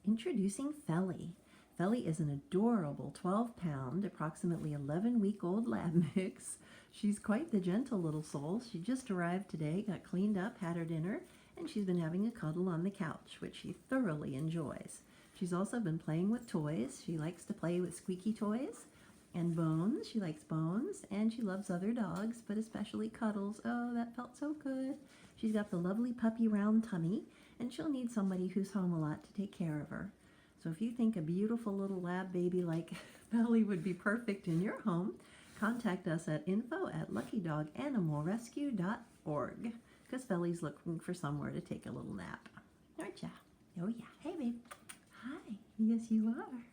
Introducing Felie. Felie is an adorable 12-pound, approximately 11-week-old lab mix. She's quite the gentle little soul. She just arrived today, got cleaned up, had her dinner, and she's been having a cuddle on the couch, which she thoroughly enjoys. She's also been playing with toys. She likes to play with squeaky toys and bones. She likes bones, and she loves other dogs, but especially cuddles. Oh, that felt so good. She's got the lovely puppy round tummy, and she'll need somebody who's home a lot to take care of her. So if you think a beautiful little lab baby like Felie would be perfect in your home, contact us at info@luckydoganimalrescue.org, because Felie's looking for somewhere to take a little nap. Aren't ya? Oh yeah. Hey babe. Hi. Yes you are.